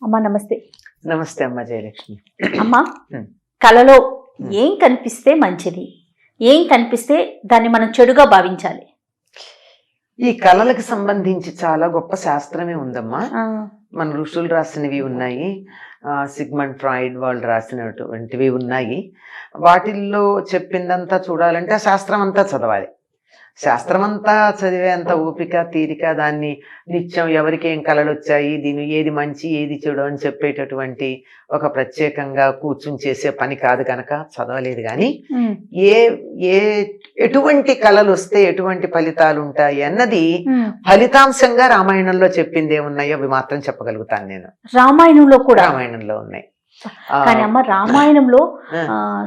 అమ్మా నమస్తే. నమస్తే అమ్మ జయలక్ష్మి. అమ్మా, కళలో ఏం కనిపిస్తే మంచిది, ఏం కనిపిస్తే దాన్ని మనం చెడుగా భావించాలి? ఈ కళలకు సంబంధించి చాలా గొప్ప శాస్త్రమే ఉందమ్మా. మన ఋషులు రాసినవి ఉన్నాయి, సిగ్మండ్ ఫ్రాయిడ్ వాళ్ళు రాసినటువంటివి ఉన్నాయి. వాటిల్లో చెప్పిందంతా చూడాలంటే ఆ శాస్త్రం అంతా చదవాలి. శాస్త్రం అంతా చదివేంత ఓపిక తీరిక, దాన్ని నిత్యం ఎవరికి ఏం కళలు వచ్చాయి, దీని ఏది మంచి ఏది చెడు అని చెప్పేటటువంటి ఒక ప్రత్యేకంగా కూర్చుని చేసే పని కాదు కనుక చదవలేదు. కానీ ఏ ఏ ఎటువంటి కళలు వస్తే ఎటువంటి ఫలితాలు ఉంటాయి అన్నది ఫలితాంశంగా రామాయణంలో చెప్పింది ఏమున్నాయో అవి మాత్రం చెప్పగలుగుతాను నేను. రామాయణంలో కూడా రామాయణంలో ఉన్నాయి. కానీ అమ్మ, రామాయణంలో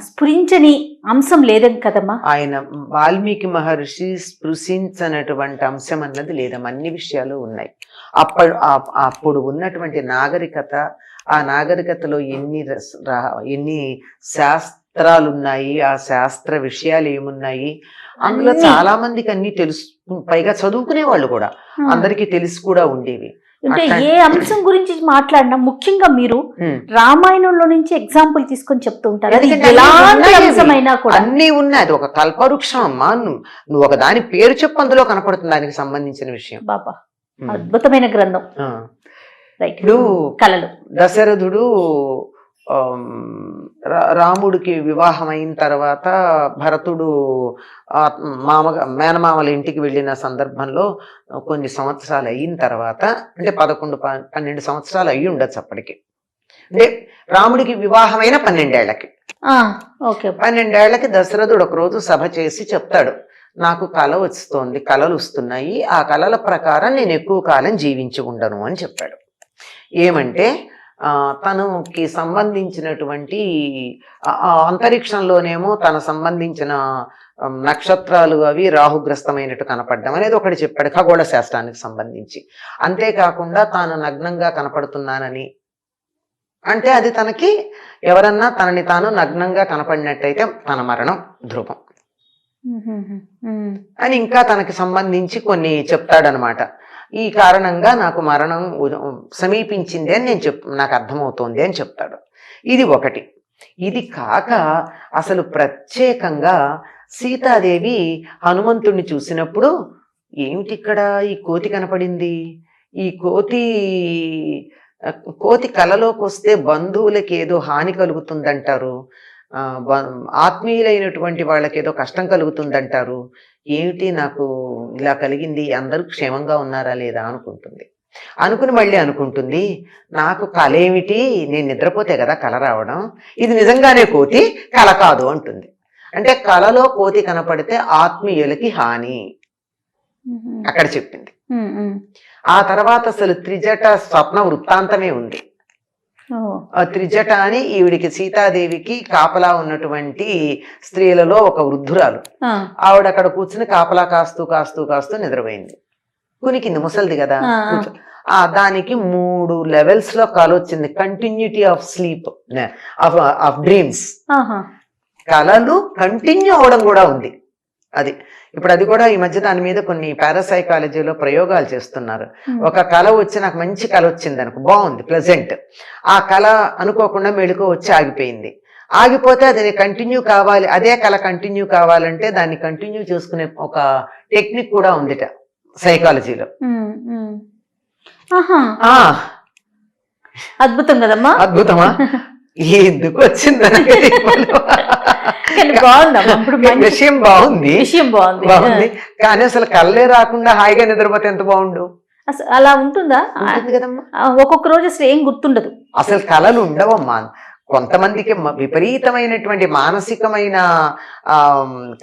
స్ఫురించని అంశం లేదని కదమ్మా. ఆయన వాల్మీకి మహర్షి స్పృశించనటువంటి అంశం అన్నది లేదమ్మా. అన్ని విషయాలు ఉన్నాయి. అప్పుడు ఉన్నటువంటి నాగరికత, ఆ నాగరికతలో ఎన్ని శాస్త్రాలు ఉన్నాయి, ఆ శాస్త్ర విషయాలు ఏమున్నాయి, అందులో చాలా మందికి అన్ని తెలుసు. పైగా చదువుకునే వాళ్ళు కూడా అందరికీ తెలిసి కూడా ఉండేవి. అంటే ఏ అంశం గురించి మాట్లాడినా ముఖ్యంగా మీరు రామాయణంలో నుంచి ఎగ్జాంపుల్ తీసుకొని చెప్తూ ఉంటారు. అన్ని ఉన్నాయి. అది ఒక కల్పవృక్షం అమ్మా. నువ్వు ఒక దాని పేరు చెప్పు, అందులో కనపడుతుంది దానికి సంబంధించిన విషయం. బాబా, అద్భుతమైన గ్రంథం. ఇప్పుడు కళలు, దశరథుడు రాముడికి వివాహం అయిన తర్వాత భరతుడు మేనమామల ఇంటికి వెళ్ళిన సందర్భంలో కొన్ని సంవత్సరాలు అయిన తర్వాత, అంటే 11-12 సంవత్సరాలు అయ్యి ఉండొచ్చు అప్పటికి. అంటే రాముడికి వివాహమైన 12 ఏళ్లకి 12 ఏళ్లకి దశరథుడు ఒకరోజు సభ చేసి చెప్తాడు, నాకు కళ వస్తోంది, కళలు వస్తున్నాయి, ఆ కళల ప్రకారం నేను ఎక్కువ కాలం జీవించి ఉండను అని చెప్పాడు. ఏమంటే తనకి సంబంధించినటువంటి అంతరిక్షంలోనేమో తన సంబంధించిన నక్షత్రాలు అవి రాహుగ్రస్తమైనట్టు కనపడడం అనేది ఒకటి చెప్పాడు, ఖగోళ శాస్త్రానికి సంబంధించి. అంతేకాకుండా తాను నగ్నంగా కనపడుతున్నానని, అంటే అది తనకి ఎవరన్నా తనని తాను నగ్నంగా కనపడినట్టయితే తన మరణం ధ్రువం అని ఇంకా తనకి సంబంధించి కొన్ని చెప్తాడనమాట. ఈ కారణంగా నాకు మరణం సమీపించింది అని నాకు అర్థమవుతోంది అని చెప్తాడు. ఇది ఒకటి. ఇది కాక అసలు ప్రత్యేకంగా సీతాదేవి హనుమంతుడిని చూసినప్పుడు, ఏమిటి ఇక్కడ ఈ కోతి కనపడింది, ఈ కోతి కలలోకి వస్తే బంధువులకి ఏదో హాని కలుగుతుందంటారు, ఆత్మీయులైనటువంటి వాళ్ళకి ఏదో కష్టం కలుగుతుందంటారు, ఏమిటి నాకు ఇలా కలిగింది, అందరూ క్షేమంగా ఉన్నారా లేదా అనుకుంటుంది. అనుకుని మళ్ళీ అనుకుంటుంది, నాకు కళ ఏమిటి, నేను నిద్రపోతే కదా కళ రావడం, ఇది నిజంగానే కోతి, కళ కాదు అంటుంది. అంటే కళలో కోతి కనపడితే ఆత్మీయులకి హాని అక్కడ చెప్పింది. ఆ తర్వాత అసలు త్రిజట స్వప్న వృత్తాంతమే ఉంది. త్రిజట అని ఈవిడికి సీతాదేవికి కాపలా ఉన్నటువంటి స్త్రీలలో ఒక వృద్ధురాలు. ఆవిడ అక్కడ కూర్చుని కాపలా కాస్తూ కాస్తూ కాస్తూ నిద్రపోయింది. కునికింది, ముసలిది కదా. దానికి 3 లెవెల్స్ లో కళ వచ్చింది. Continuity of sleep, of dreams. కళలు కంటిన్యూ అవడం కూడా ఉంది. అది ఇప్పుడు అది కూడా ఈ మధ్య దాని మీద కొన్ని పారాసైకాలజీలో ప్రయోగాలు చేస్తున్నారు. ఒక కళ వచ్చి, నాకు మంచి కళ వచ్చింది అనుకో, బాగుంది, ప్లెజెంట్. ఆ కళ అనుకోకుండా మెళుకో వచ్చి ఆగిపోయింది. ఆగిపోతే అది కంటిన్యూ కావాలి, అదే కళ కంటిన్యూ కావాలంటే దాన్ని కంటిన్యూ చేసుకునే ఒక టెక్నిక్ కూడా ఉందిట సైకాలజీలో. అద్భుతం కదమ్మా. అద్భుతమా? ఎందుకు వచ్చింది విషయం బాగుంది, కానీ అసలు కళ్ళే రాకుండా హాయిగా నిద్రపోతే ఎంత బాగుండు. అసలు అలా ఉంటుందా? ఒక్కొక్క రోజు అసలు ఏం గుర్తుండదు, అసలు కళలు ఉండవమ్మా. కొంతమందికి విపరీతమైనటువంటి మానసికమైన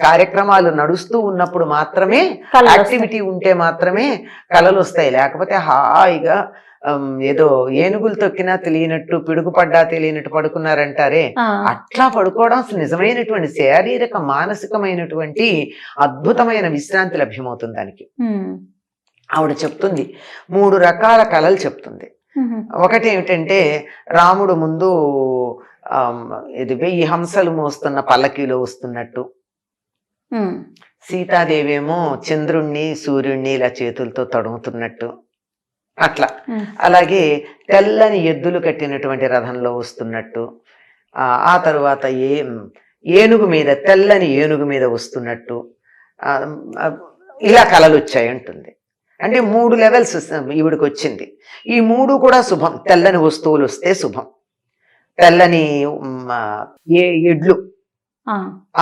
కార్యక్రమాలు నడుస్తూ ఉన్నప్పుడు మాత్రమే, యాక్టివిటీ ఉంటే మాత్రమే కళలు వస్తాయి. లేకపోతే హాయిగా ఏదో ఏనుగులు తొక్కినా తెలియనట్టు, పిడుగుపడ్డా తెలియనట్టు పడుకున్నారంటారే, అట్లా పడుకోవడం అసలు నిజమైనటువంటి శారీరక మానసికమైనటువంటి అద్భుతమైన విశ్రాంతి లభ్యమవుతుంది దానికి. ఆవిడ చెప్తుంది 3 రకాల కళలు చెప్తుంది. ఒకటి ఏమిటంటే, రాముడు ముందు ఇది 1000 హంసలు మోస్తున్న పల్లకీలో వస్తున్నట్టు, సీతాదేవి ఏమో చంద్రుణ్ణి సూర్యుణ్ణి ఇలా చేతులతో తడుముతున్నట్టు, అట్లా. అలాగే తెల్లని ఎద్దులు కట్టినటువంటి రథంలో వస్తున్నట్టు, ఆ తరువాత ఏనుగు మీద, తెల్లని ఏనుగు మీద వస్తున్నట్టు, ఇలా కళలు వచ్చాయి అంటుంది. అంటే 3 లెవెల్స్ ఈవిడికి వచ్చింది. ఈ 3 కూడా శుభం. తెల్లని వస్తువులు వస్తే శుభం, తెల్లని ఎడ్లు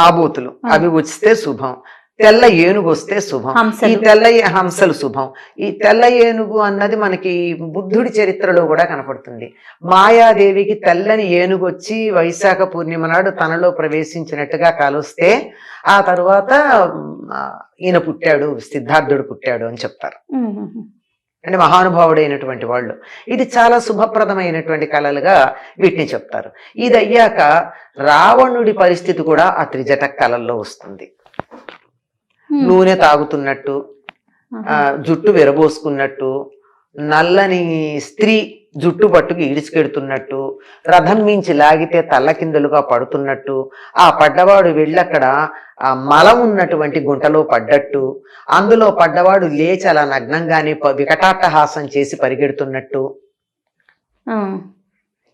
ఆబోతులు అవి వస్తే శుభం, తెల్ల ఏనుగు వస్తే శుభం, ఈ తెల్ల హంసలు శుభం. ఈ తెల్ల ఏనుగు అన్నది మనకి బుద్ధుడి చరిత్రలో కూడా కనపడుతుంది. మాయాదేవికి తెల్లని ఏనుగు వచ్చి వైశాఖ పూర్ణిమ నాడు తనలో ప్రవేశించినట్టుగా కాలుస్తే ఆ తరువాత ఈయన పుట్టాడు, సిద్ధార్థుడు పుట్టాడు అని చెప్తారు. అంటే మహానుభావుడైనటువంటి వాళ్ళు. ఇది చాలా శుభప్రదమైనటువంటి కళలుగా వీటిని చెప్తారు. ఇది అయ్యాక రావణుడి పరిస్థితి కూడా ఆ త్రిజట కళల్లో వస్తుంది. నూనె తాగుతున్నట్టు, జుట్టు విరబోసుకున్నట్టు, నల్లని స్త్రీ జుట్టు పట్టుకు ఈడ్చుకెడుతున్నట్టు, రథం మించి లాగితే తల్లకిందులుగా పడుతున్నట్టు, ఆ పడ్డవాడు వెళ్ళక్కడ ఆ మలం ఉన్నటువంటి గుంటలో పడ్డట్టు, అందులో పడ్డవాడు లేచి అలా నగ్నంగానే వికటాట్టహాసం చేసి పరిగెడుతున్నట్టు,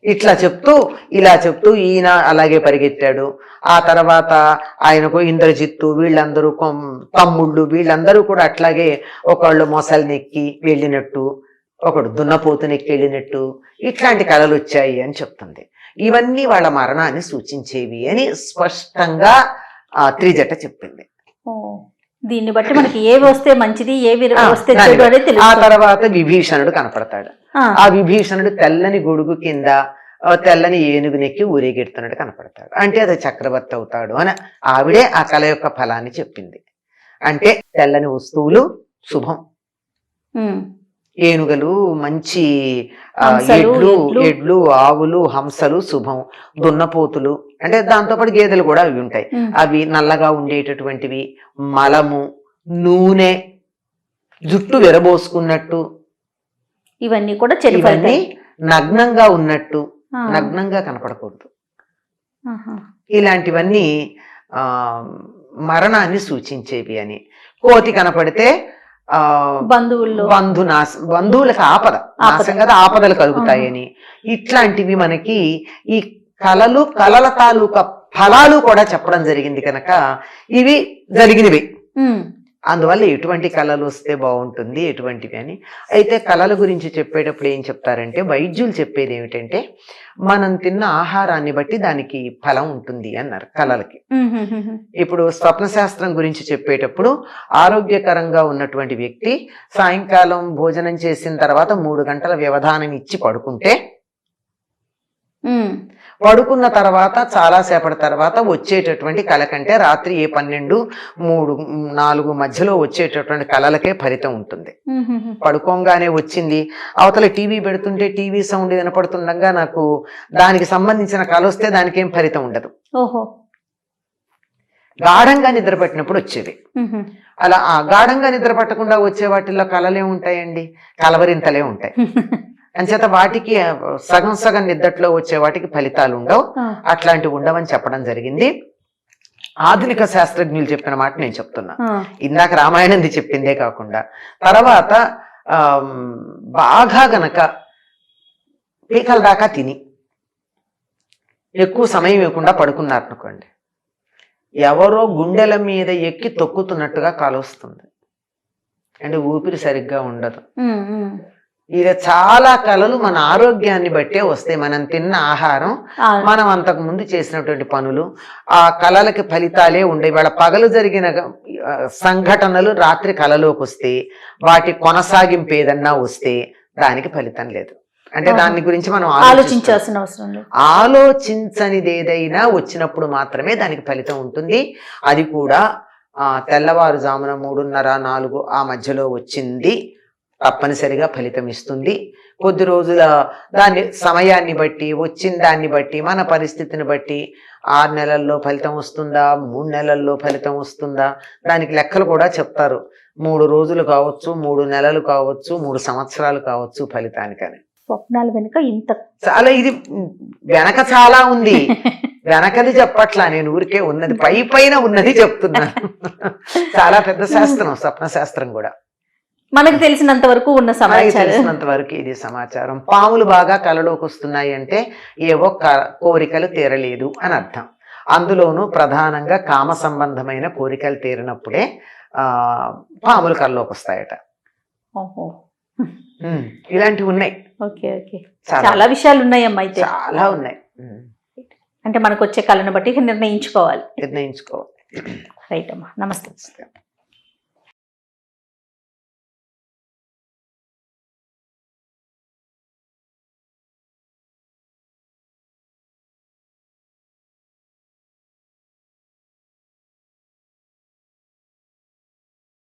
ఇట్లా చెప్తూ ఇలా చెప్తూ ఈయన అలాగే పరిగెత్తాడు. ఆ తర్వాత ఆయనకు ఇంద్రజిత్తు వీళ్ళందరూ తమ్ముళ్ళు వీళ్ళందరూ కూడా అట్లాగే ఒకళ్ళు మొసలినెక్కి వెళ్ళినట్టు, ఒకడు దున్నపోతునెక్కి వెళ్ళినట్టు, ఇట్లాంటి కళలు వచ్చాయి అని చెప్తుంది. ఇవన్నీ వాళ్ళ మరణాన్ని సూచించేవి అని స్పష్టంగా త్రిజట చెప్పింది. దీన్ని బట్టి మనకి ఏవి వస్తే మంచిది, ఏవి వస్తే చెడు అనేది తెలుస్తుంది. ఆ తర్వాత విభీషణుడు కనపడతాడు. ఆ విభీషణుడు తెల్లని గొడుగు కింద తెల్లని ఏనుగునెక్కి ఊరేగెడుతున్నట్టు కనపడతాడు. అంటే అది చక్రవర్తి అవుతాడు అని ఆవిడే ఆ కళ యొక్క ఫలాన్ని చెప్పింది. అంటే తెల్లని వస్తువులు శుభం, ఏనుగలు మంచి, ఎడ్లు ఆవులు హంసలు శుభం, దున్నపోతులు అంటే దాంతోపాటు గేదెలు కూడా అవి ఉంటాయి, అవి నల్లగా ఉండేటటువంటివి, మలము, నూనె, జుట్టు విరబోసుకున్నట్టు, ఇవన్నీ కూడా ఇవన్నీ నగ్నంగా ఉన్నట్టు, నగ్నంగా కనపడకూడదు, ఇలాంటివన్నీ మరణాన్ని సూచించేవి అని. కోతి కనపడితే బంధువులకు ఆపద నాశం కదా, ఆపదలు కలుగుతాయని. ఇట్లాంటివి మనకి ఈ కళల తాలూకా ఫలాలు కూడా చెప్పడం జరిగింది కనుక ఇవి జరిగినవి. అందువల్ల ఎటువంటి కళలు వస్తే బాగుంటుంది ఎటువంటివి అని. అయితే కళల గురించి చెప్పేటప్పుడు ఏం చెప్తారంటే, వైద్యులు చెప్పేది ఏమిటంటే మనం తిన్న ఆహారాన్ని బట్టి దానికి ఫలం ఉంటుంది అన్నారు కళలకి. ఇప్పుడు స్వప్న శాస్త్రం గురించి చెప్పేటప్పుడు ఆరోగ్యకరంగా ఉన్నటువంటి వ్యక్తి సాయంకాలం భోజనం చేసిన తర్వాత 3 గంటల వ్యవధానం ఇచ్చి పడుకుంటే, పడుకున్న తర్వాత చాలాసేపటి తర్వాత వచ్చేటటువంటి కళ కంటే రాత్రి 12, 3, 4 మధ్యలో వచ్చేటటువంటి కళలకే ఫలితం ఉంటుంది. పడుకోగానే వచ్చింది, అవతల టీవీ పెడుతుంటే టీవీ సౌండ్ వినపడుతుండగా నాకు దానికి సంబంధించిన కళ వస్తే దానికి ఏం ఫలితం ఉండదు. గాఢంగా నిద్ర పట్టినప్పుడు వచ్చేది. అలా గాఢంగా నిద్ర పట్టకుండా వచ్చే వాటిల్లో కళలే ఉంటాయండి, కలవరింతలే ఉంటాయి. అంచేత వాటికి సగం నిద్దట్లో వచ్చే వాటికి ఫలితాలు ఉండవు, అట్లాంటివి ఉండవని చెప్పడం జరిగింది. ఆధునిక శాస్త్రజ్ఞులు చెప్పిన మాట నేను చెప్తున్నా, ఇందాక రామాయణంది చెప్పిందే కాకుండా. తర్వాత బాగా గనక పీకల దాకా తిని ఎక్కువ సమయం ఇవ్వకుండా పడుకున్నారనుకోండి, ఎవరో గుండెల మీద ఎక్కి తొక్కుతున్నట్టుగా కాలొస్తుంది, అంటే ఊపిరి సరిగ్గా ఉండదు. ఇక చాలా కళలు మన ఆరోగ్యాన్ని బట్టే వస్తాయి. మనం తిన్న ఆహారం, మనం అంతకు ముందు చేసినటువంటి పనులు, ఆ కళలకి ఫలితాలే ఉండే. వాళ్ళ పగలు జరిగిన సంఘటనలు రాత్రి కళలోకి వస్తే, వాటి కొనసాగింపు ఏదన్నా వస్తే దానికి ఫలితం లేదు. అంటే దాని గురించి మనం ఆలోచించాల్సిన అవసరం లేదు. ఆలోచించనిది ఏదైనా వచ్చినప్పుడు మాత్రమే దానికి ఫలితం ఉంటుంది. అది కూడా తెల్లవారుజామున 3:30, 4 ఆ మధ్యలో వచ్చింది తప్పనిసరిగా ఫలితం ఇస్తుంది. కొద్ది రోజుల దాని సమయాన్ని బట్టి, వచ్చిన దాన్ని బట్టి, మన పరిస్థితిని బట్టి 6 నెలల్లో ఫలితం వస్తుందా, 3 నెలల్లో ఫలితం వస్తుందా, దానికి లెక్కలు కూడా చెప్తారు. 3 రోజులు కావచ్చు, 3 నెలలు కావచ్చు, 3 సంవత్సరాలు కావచ్చు ఫలితానికని. స్వప్నాల వెనుక ఇంత చాలా ఇది వెనక చాలా ఉంది. వెనకది చెప్పట్లా, నేను ఊరికే ఉన్నది పైన ఉన్నది చెప్తున్నాను. చాలా పెద్ద శాస్త్రం స్వప్న శాస్త్రం కూడా. మనకు తెలిసినంత వరకు ఉన్న మనకి సమాచారం. తెలిసినంత వరకు ఇది సమాచారం. పాములు బాగా కలలోకి వస్తున్నాయి అంటే ఏవో కోరికలు తీరలేదు అని అర్థం. అందులోనూ ప్రధానంగా కామ సంబంధమైన కోరికలు తీరినప్పుడే పాములు కలలోకి వస్తాయట. ఓహో. ఇలాంటివి ఉన్నాయి, ఓకే ఓకే. చాలా విషయాలు ఉన్నాయమ్మా అయితే. చాలా ఉన్నాయి. అంటే మనకు వచ్చే కళను బట్టి నిర్ణయించుకోవాలి. నిర్ణయించుకోవాలి. రైట్ అమ్మా, నమస్తే.